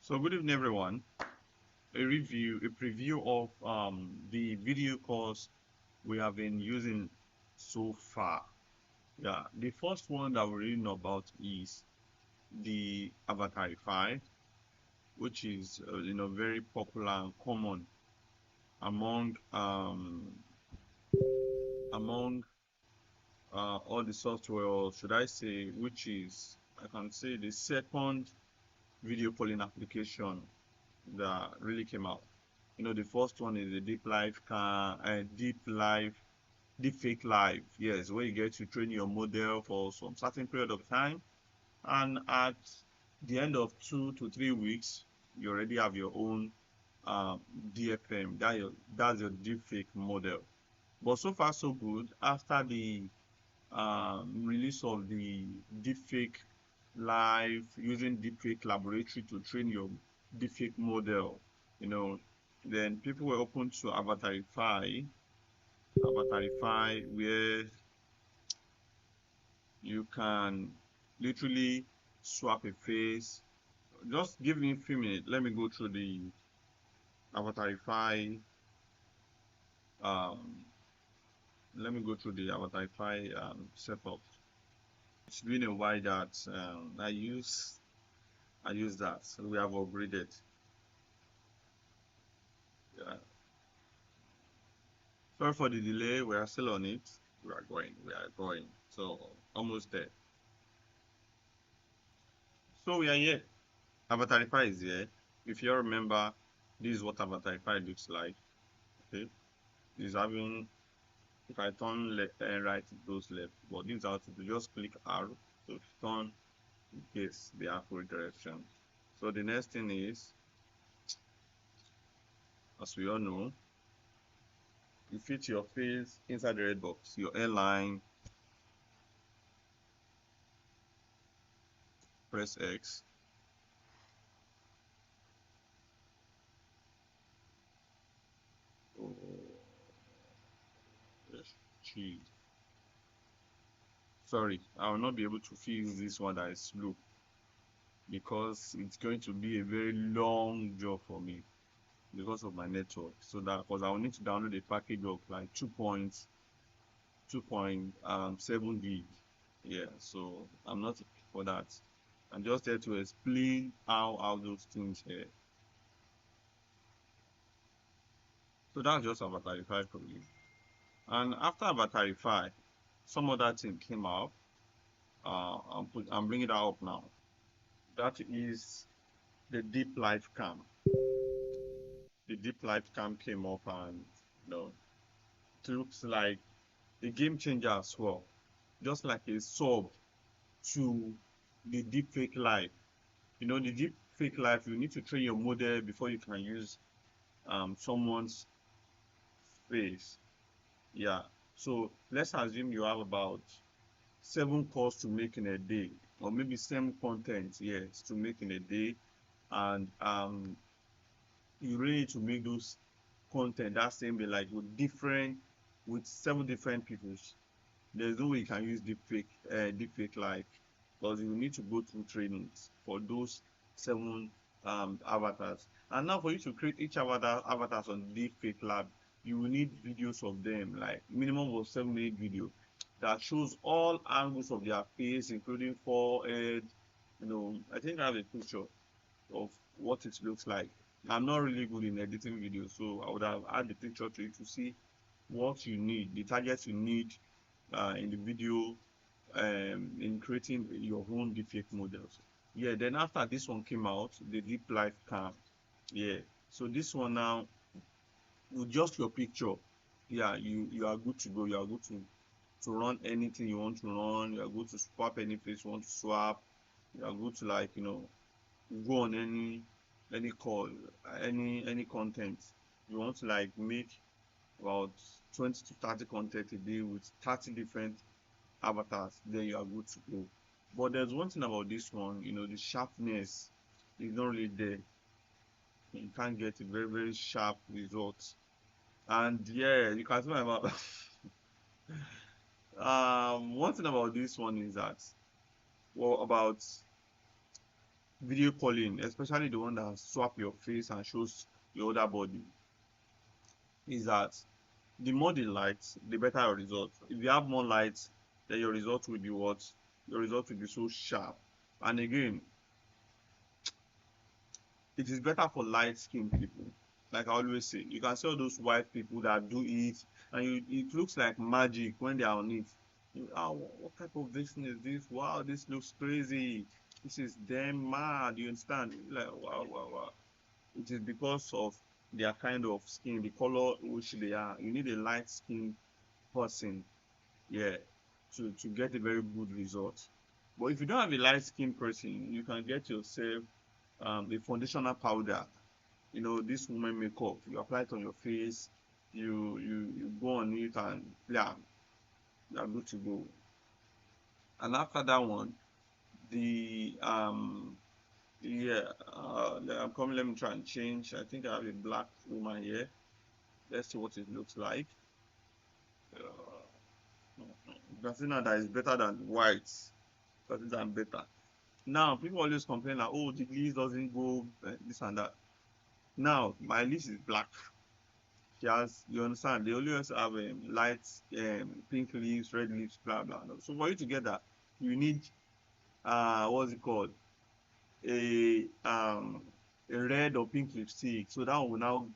So good evening, everyone. A preview of the video course we have been using so far. Yeah, the first one that we really know about is the Avatarify, which is very popular and common among all the software, or should I say, which is I can say the second video calling application that really came out. The first one is the deep fake live. Yes, where you get to train your model for some certain period of time, and at the end of 2 to 3 weeks, you already have your own um, DFM. That's your deep fake model. But so far so good. After the release of the deepfake live using deepfake laboratory to train your deepfake model, you know, then people were open to Avatarify, where you can literally swap a face. Just give me a few minutes. Let me go through the Avatarify. Um, Let me go through the Avatarify setup. It's been a while that I use that. So we have upgraded. Yeah. Sorry for the delay. We are still on it. We are going. We are going. So almost there. So we are here. Avatarify is here. If you remember, this is what Avatarify looks like. Okay. This is having, if I turn left and right, it goes left. But this is how to do. Just click R. So if you turn, in case the accurate direction. So the next thing is, as we all know, you fit your face inside the red box, your airline, press X. Oh, geez. Sorry, I will not be able to fix this one that is blue because it's going to be a very long job for me because of my network. So that because I will need to download a package of like 2.7 gig. Yeah, so I'm not for that. I'm just there to explain how those things here. So that's just Avatarify for you. And after Avatarify, some other thing came out. I'm bringing that up now. That is the deep life cam. The deep life cam came up, and it looks like a game changer as well. Just like a sub to the deep fake life. The deep fake life, you need to train your model before you can use someone's face. Yeah. So let's assume you have about 7 calls to make in a day, or maybe same content, yes, to make in a day, and you really need to make those content that same day, like with 7 different peoples. There's no way you can use deepfake like, because you need to go through trainings for those 7 avatars. And now for you to create each avatars on deepfake lab, you will need videos of them, like minimum of 7 minute video that shows all angles of their face, including forehead. I think I have a picture of what it looks like. I'm not really good in editing videos, so I would have add the picture to you to see what you need, the targets you need in the video, in creating your own deepfake models. Yeah, then after this one came out, the deep life cam. Yeah, so this one now, with just your picture, yeah, you are good to go. You are good to run anything you want to run. You are good to swap any place you want to swap. You are good to, like, go on any call, any content you want to, like, make about 20 to 30 content a day with 30 different avatars. Then you are good to go. But there's one thing about this one, the sharpness is not really there. You can't get a very, very sharp result. And yeah, you can see my map. One thing about this one is that, well, about video calling, especially the one that swap your face and shows your other body, is that the more the lights, the better your result. If you have more lights, then your result will be what? Your result will be so sharp. And again, it is better for light skinned people. Like I always say, you can see all those white people that do it, and it looks like magic when they are on it. What type of this thing is this? Wow, this looks crazy. This is damn mad. You understand? Like, wow, wow, wow. It is because of their kind of skin, the color which they are. You need a light skinned person, yeah, to get a very good result. But if you don't have a light skinned person, you can get yourself a foundational powder. You know, this woman makeup. You apply it on your face. You go on it, and yeah, you're good to go. And after that one, the yeah, I'm coming. Let me try and change. I think I have a black woman here. Let's see what it looks like. You can see now that it's better than white. Because it's better. Now people always complain that, oh, the list doesn't go this and that. Now my list is black. She has, you understand? They always have light pink leaves, red leaves, blah blah. So for you to get that, you need what's it called? A um a red or pink lipstick. So that will now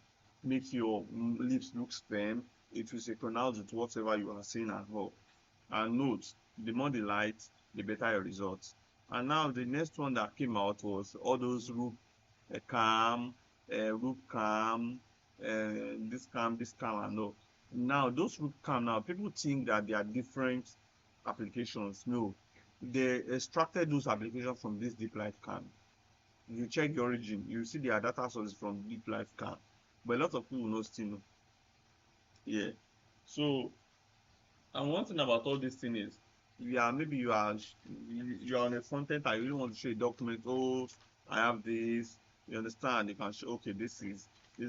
make your lips look firm. It will synchronize with whatever you are seeing at home. And note, the more the light, the better your results. And now the next one that came out was all those roof cam, roof cam, this cam, and all. Now those roof cam, now people think that they are different applications. No, they extracted those applications from this deep light cam. If you check the origin, you see their data source from deep light cam. But a lot of people know still know. Yeah. So, and one thing about all this thing is, yeah, maybe you are on a front end and you really want to show a document. Oh, I have this. You understand? You can show, okay, this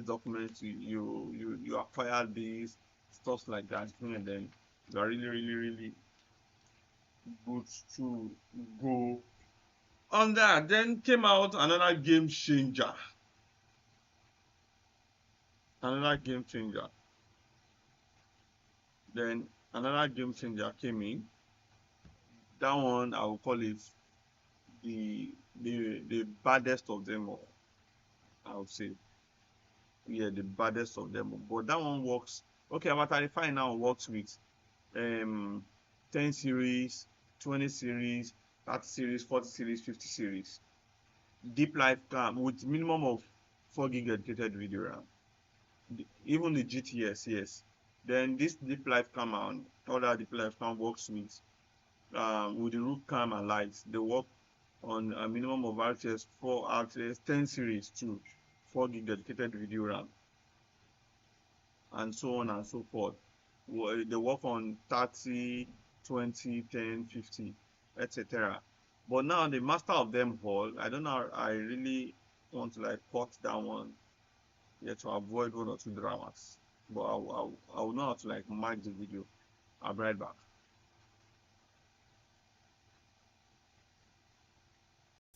document. You acquired this, stuff like that, and then you are really really really good to go on that. Then came out another game changer. Another game changer. Then another game changer came in. That one I will call it the baddest of them all. I would say, yeah, the baddest of them all. But that one works. Okay, Avatarify now works with um 10 series, 20 series, 30 series, 40 series, 50 series. Deep life cam with minimum of 4 gig dedicated video RAM. Even the GTS, yes. Then this deep life cam and other deep life cam works with the roof cam and lights. They work on a minimum of RTS 4 RTS 10 series to 4 gig dedicated video RAM, and so on and so forth. They work on 30, 20, 10, 50, etc. But now the master of them all, I don't know, I really want to like cut that one, yeah, to avoid one or two dramas. But I will know how to like mark the video. I'll be right back.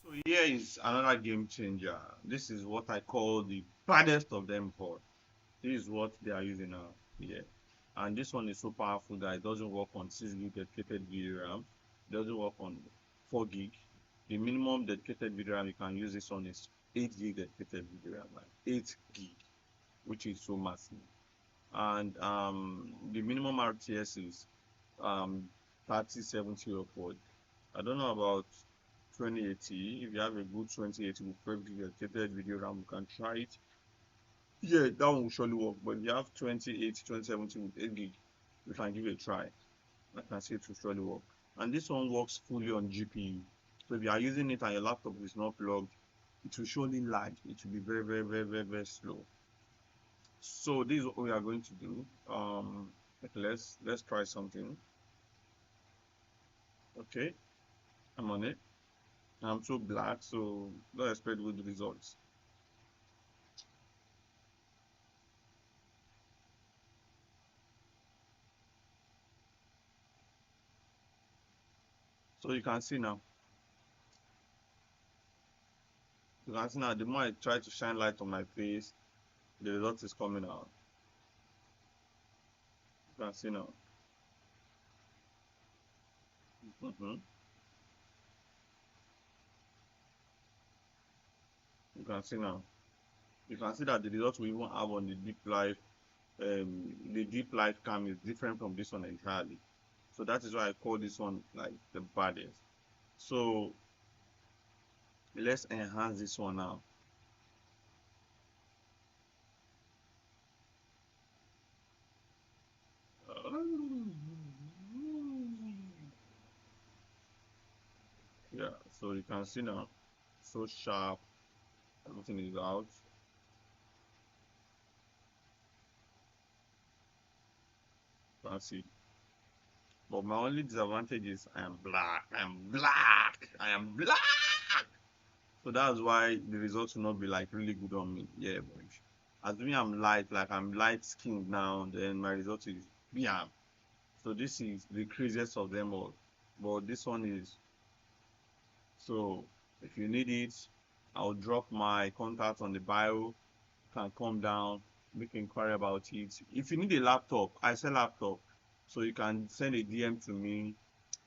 So here is another game changer. This is what I call the baddest of them all. This is what they are using now. Yeah. And this one is so powerful that it doesn't work on 6 gig dedicated video RAM. It doesn't work on 4 gig. The minimum dedicated video RAM you can use this on is 8 gig dedicated video RAM. Like 8 gig, which is so massive. And the minimum RTS is 3070 upward. I don't know about 2080. If you have a good 2080 with 12 gig dedicated video RAM, you can try it. Yeah, that one will surely work. But if you have 2080, 2070 with 8 gig, you can give it a try. I can say it will surely work. And this one works fully on GPU. So if you are using it and your laptop is not plugged, it will surely lag. It will be very, very, very, very, very slow. So this is what we are going to do. Let's try something. Okay, I'm on it. I'm so black, so don't expect good results. So you can see now. You can see now, the more I try to shine light on my face, the result is coming out. You can see now. Mm-hmm. You can see now. You can see that the result we even have on the deep light cam is different from this one entirely. So that is why I call this one like the baddest. So let's enhance this one now. Yeah, so you can see now, so sharp, everything is out. You can see. But my only disadvantage is I am black. I am black. I am black. So that's why the results will not be like really good on me. Yeah, but assuming I'm light, like I'm light skinned now, then my result is yeah. So this is the craziest of them all. But this one is so if you need it, I'll drop my contact on the bio. You can come down, make inquiry about it. If you need a laptop, I sell laptop. So you can send a DM to me.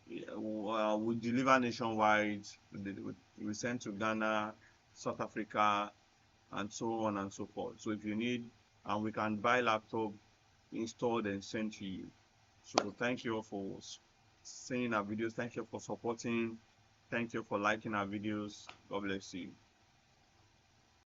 Yeah, we deliver nationwide. We send to Ghana, South Africa, and so on and so forth. So if you need, and we can buy laptop installed and sent to you. So thank you all for seeing our videos. Thank you for supporting. Thank you for liking our videos. God bless you.